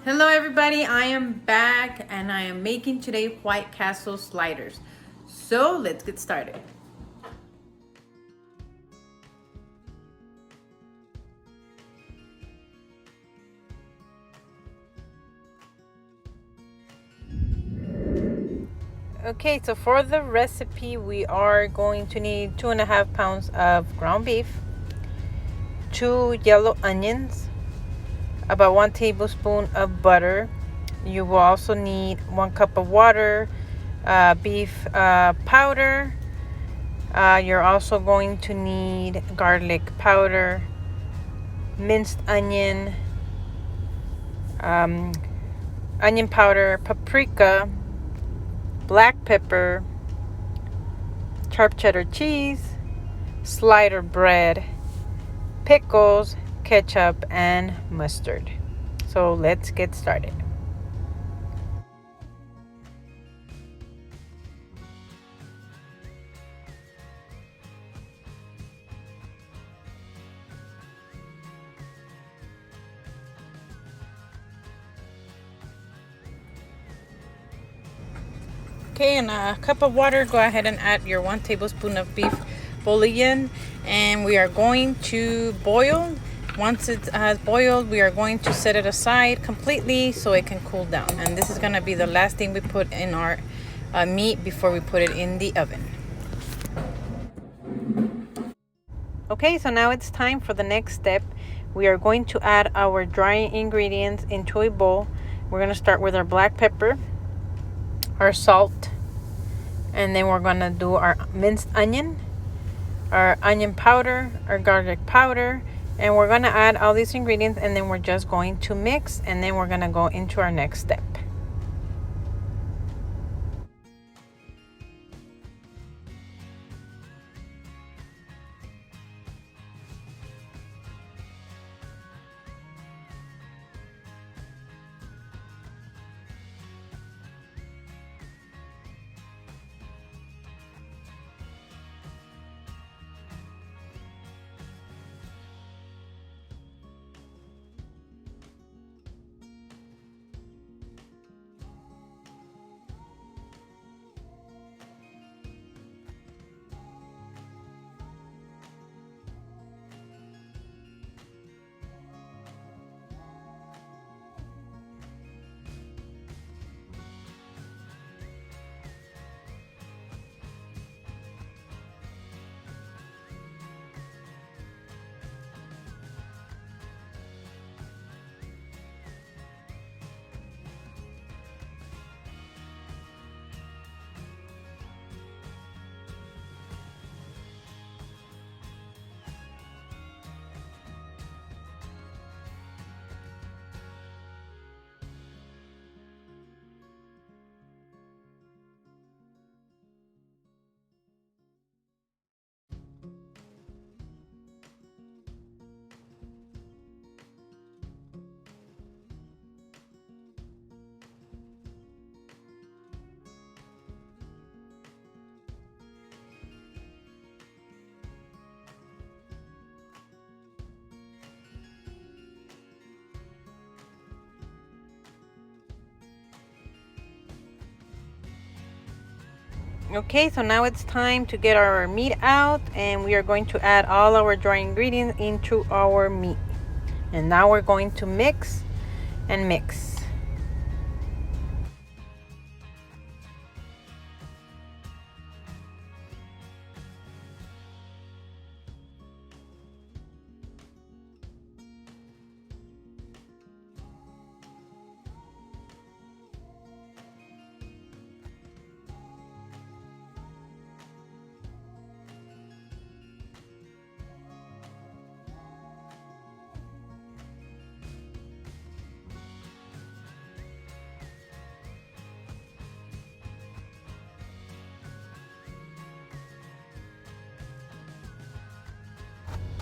Hello everybody, I am back and I am making today White Castle sliders. So let's get started. Okay, so for the recipe we are going to need 2.5 pounds of ground beef, 2 yellow onions, about 1 tablespoon of butter. You will also need 1 cup of water, beef powder. You're also going to need garlic powder, minced onion, onion powder, paprika, black pepper, sharp cheddar cheese, slider bread, pickles, ketchup, and mustard. So let's get started. Okay, in a cup of water, go ahead and add your 1 tablespoon of beef bouillon, and we are going to boil. Once it has boiled, we are going to set it aside completely so it can cool down. And this is going to be the last thing we put in our meat before we put it in the oven. Okay, so now it's time for the next step. We are going to add our dry ingredients into a bowl. We're going to start with our black pepper, our salt, and then we're going to do our minced onion, our onion powder, our garlic powder, and we're going to add all these ingredients, and then we're just going to mix, and then we're going to go into our next step. Okay, so now it's time to get our meat out, and we are going to add all our dry ingredients into our meat. And now we're going to mix and mix.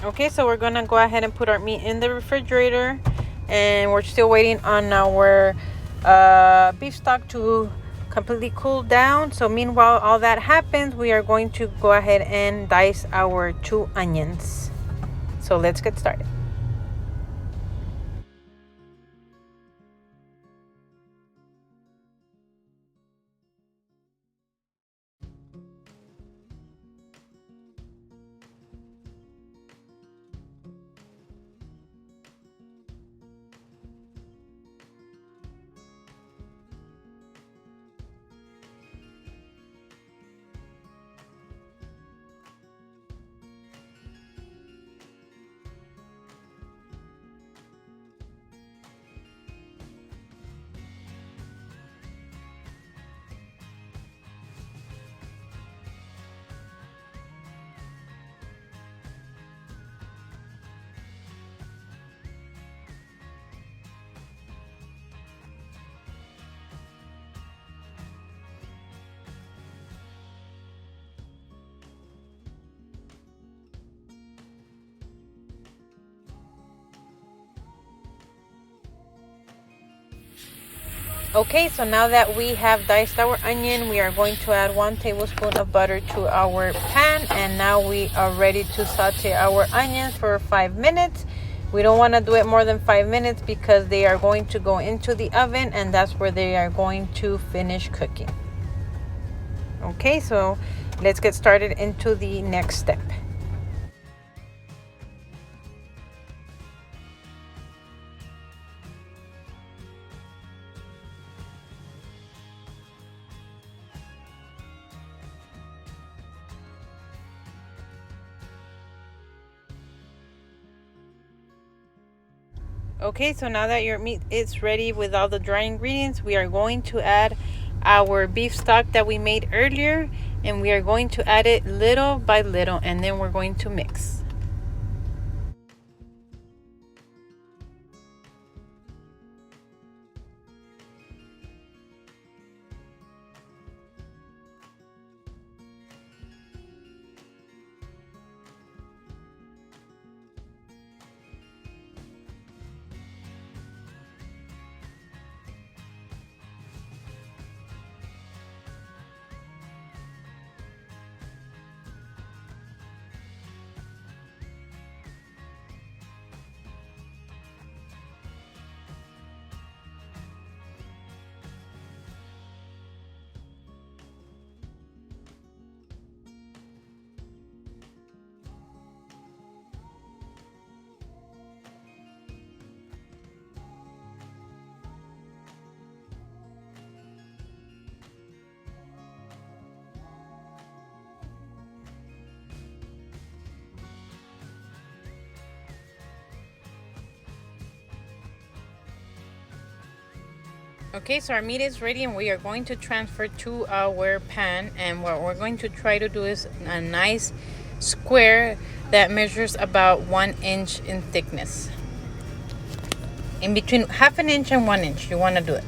Okay, so we're gonna go ahead and put our meat in the refrigerator, and we're still waiting on our beef stock to completely cool down. So meanwhile all that happens, we are going to go ahead and dice our 2 onions. So let's get started. Okay, so now that we have diced our onion, we are going to add 1 tablespoon of butter to our pan, and now we are ready to saute our onions for 5 minutes. We don't want to do it more than 5 minutes because they are going to go into the oven, and that's where they are going to finish cooking. Okay, so let's get started into the next step. Okay, so now that your meat is ready with all the dry ingredients, we are going to add our beef stock that we made earlier, and we are going to add it little by little, and then we're going to mix. Okay, so our meat is ready, and we are going to transfer to our pan, and what we're going to try to do is a nice square that measures about 1 inch in thickness. In between half an inch and 1 inch, you want to do it.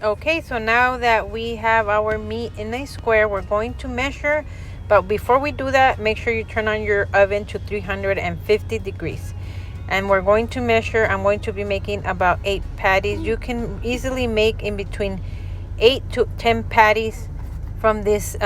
Okay, so now that we have our meat in a square, we're going to measure. But before we do that, make sure you turn on your oven to 350 degrees. And we're going to measure. I'm going to be making about 8 patties. You can easily make in between 8 to 10 patties from this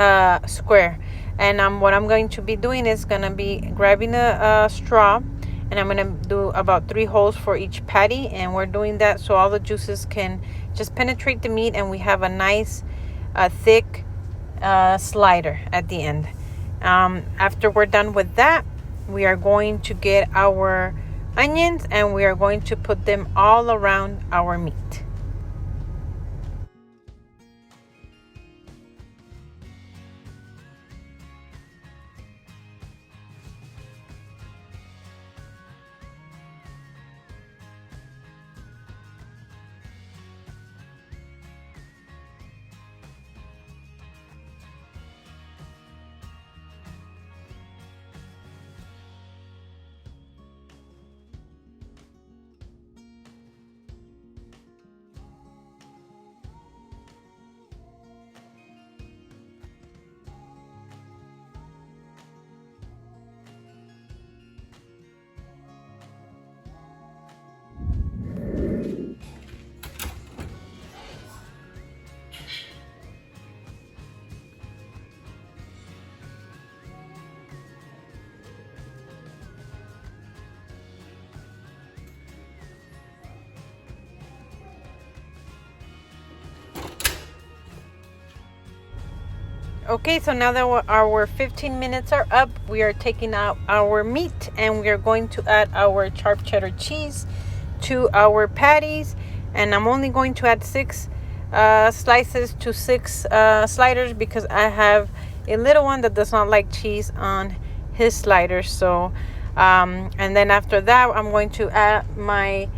square. And what I'm going to be doing is going to be grabbing a straw, and I'm going to do about 3 holes for each patty, and we're doing that so all the juices can just penetrate the meat, and we have a nice thick slider at the end. After we're done with that, we are going to get our onions, and we are going to put them all around our meat. Okay, so now that our 15 minutes are up, we are taking out our meat and we are going to add our sharp cheddar cheese to our patties. And I'm only going to add 6 slices to 6 sliders because I have a little one that does not like cheese on his sliders. So, and then after that, I'm going to add my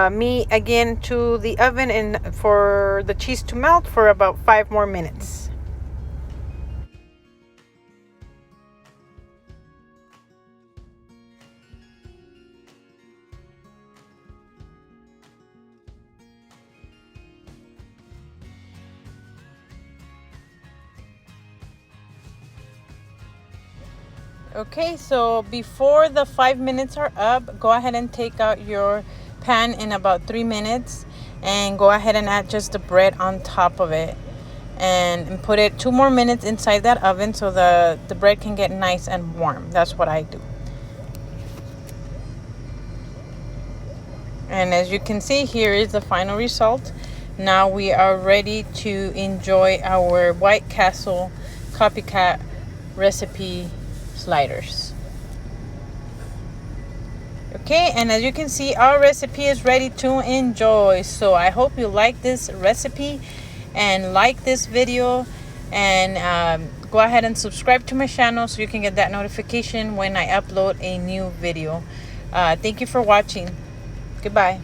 meat again to the oven and for the cheese to melt for about 5 more minutes. Okay, so before the 5 minutes are up, go ahead and take out your pan in about 3 minutes and go ahead and add just the bread on top of it and put it 2 more minutes inside that oven so the bread can get nice and warm. That's what I do. And as you can see, here is the final result. Now we are ready to enjoy our White Castle Copycat recipe sliders. Okay, and as you can see, our recipe is ready to enjoy. So I hope you like this recipe and like this video, and go ahead and subscribe to my channel so you can get that notification when I upload a new video. Thank you for watching. Goodbye.